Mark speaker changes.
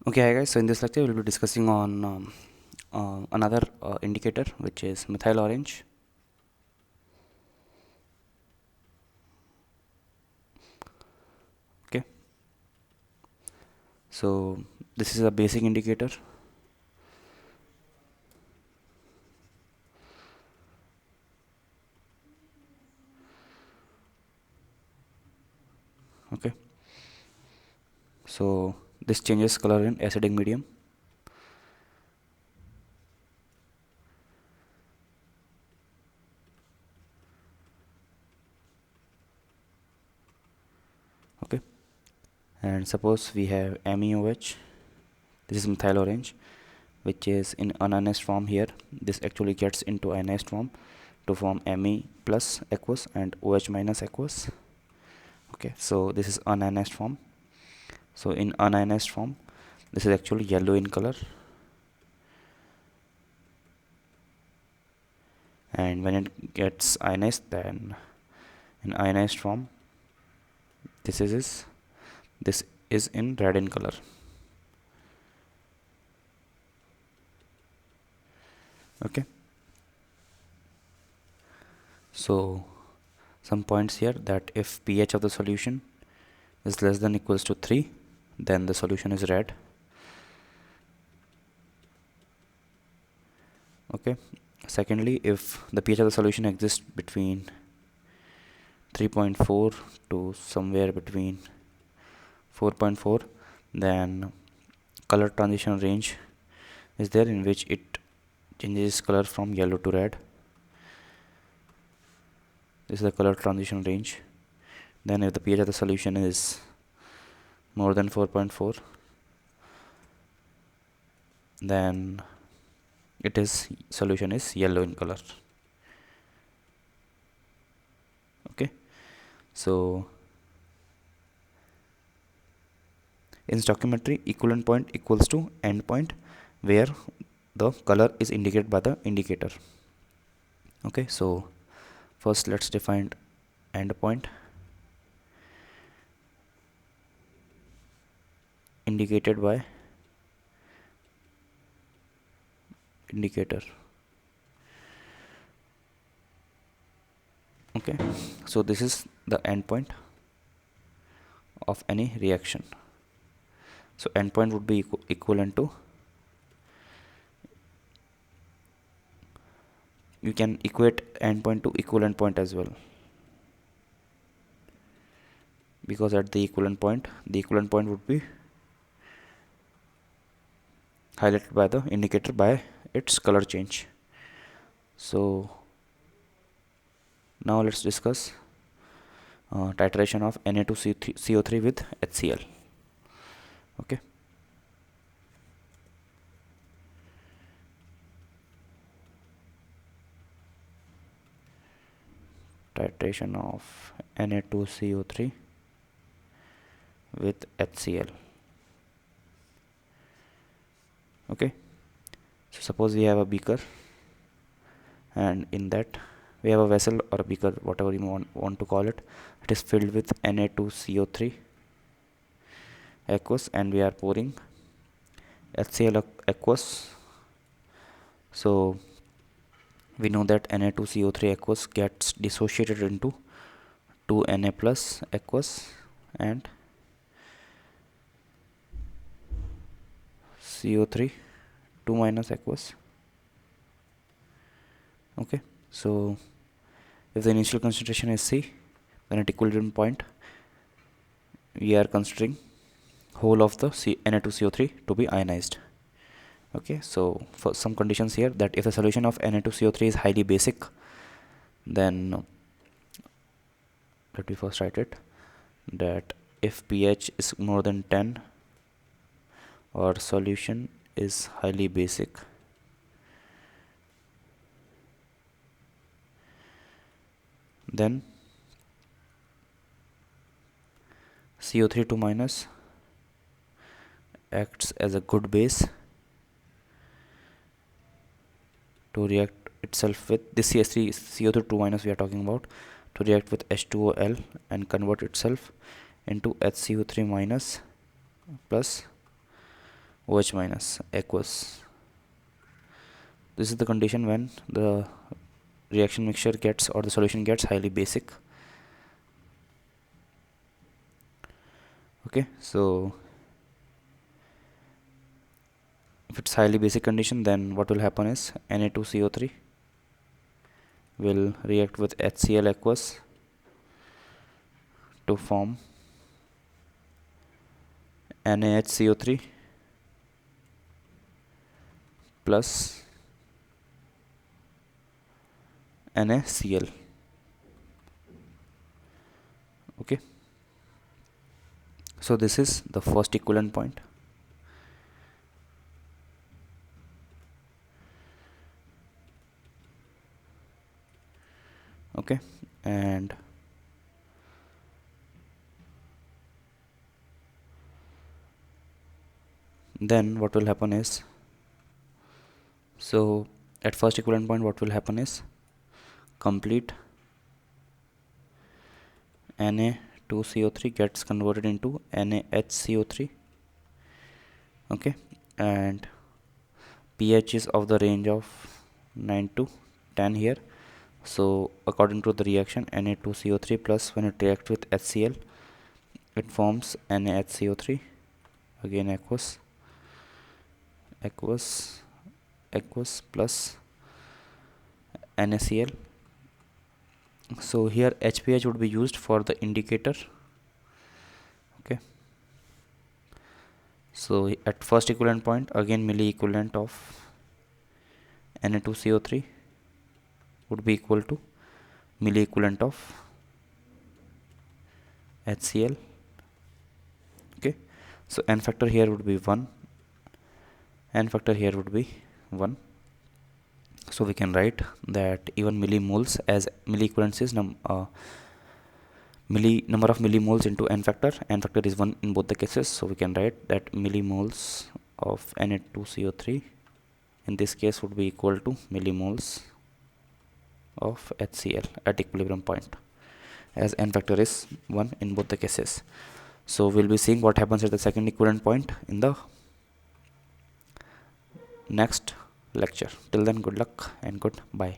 Speaker 1: Okay, hi guys. So in this lecture, we'll be discussing on another indicator, which is methyl orange. Okay, so this is a basic indicator. Okay, so this changes color in acidic medium. Okay, and suppose we have MEOH. This is methyl orange, which is in unionized form here. This actually gets into ionized form to form Me plus aqueous and OH minus aqueous. Okay, so this is unionized form. So in unionized form, this is actually yellow in color, and when it gets ionized, then in ionized form, this is in red in color. Okay, so some points here, that if pH of the solution is less than equals to 3, then the solution is red. Okay, secondly, if the pH of the solution exists between 3.4 to somewhere between 4.4, then color transition range is there, in which it changes color from yellow to red. This is the color transition range. Then if the pH of the solution is more than 4.4, then solution is yellow in color. Okay, so in stoichiometry, equivalent point equals to end point where the color is indicated by the indicator. Okay, so first let's define end point. Indicated by indicator. Okay, so this is the endpoint of any reaction. So endpoint would be equivalent to, you can equate endpoint to equivalent point as well, because at the equivalent point would be highlighted by the indicator by its color change. So now let's discuss titration of Na2CO3 with HCl. Okay, titration of Na2CO3 with HCl. Okay, so suppose we have a beaker, and in that we have a vessel or a beaker, whatever you want to call it. It is filled with Na2CO3 aqueous, and we are pouring HCl aqueous. So we know that Na2CO3 aqueous gets dissociated into 2Na plus aqueous and CO3 2 minus aqueous. Okay, so if the initial concentration is C, then at equilibrium point we are considering whole of the Na2CO3 to be ionized. Okay, so for some conditions here, that if the solution of Na2CO3 is highly basic, then let me first write it, that if pH is more than 10 or solution is highly basic, then CO3 2 minus acts as a good base to react itself with this CO3 2 minus we are talking about, to react with H2OL and convert itself into HCO3 minus plus OH minus aqueous. This is the condition when the reaction mixture gets, or the solution gets, highly basic. Okay, so if it's highly basic condition, then what will happen is Na2CO3 will react with HCl aqueous to form NaHCO3 plus NaCl. Okay, so this is the first equivalent point. Okay, and then what will happen is, so at first equivalent point what will happen is, complete Na2CO3 gets converted into NaHCO3. Okay, and pH is of the range of 9 to 10 here. So according to the reaction, Na2CO3 plus, when it reacts with HCl, it forms NaHCO3, again aqueous plus NaCl. So here HPH would be used for the indicator. Okay, so at first equivalent point, again milli equivalent of Na2CO3 would be equal to milli equivalent of HCl. Okay, so n factor here would be 1, n factor here would be 1. So we can write that even millimoles, as milli equivalence is number of millimoles into n factor is 1 in both the cases. So we can write that millimoles of Na2CO3 in this case would be equal to millimoles of HCl at equilibrium point, as n factor is 1 in both the cases. So we'll be seeing what happens at the second equivalent point in the next lecture. Till then, good luck and goodbye.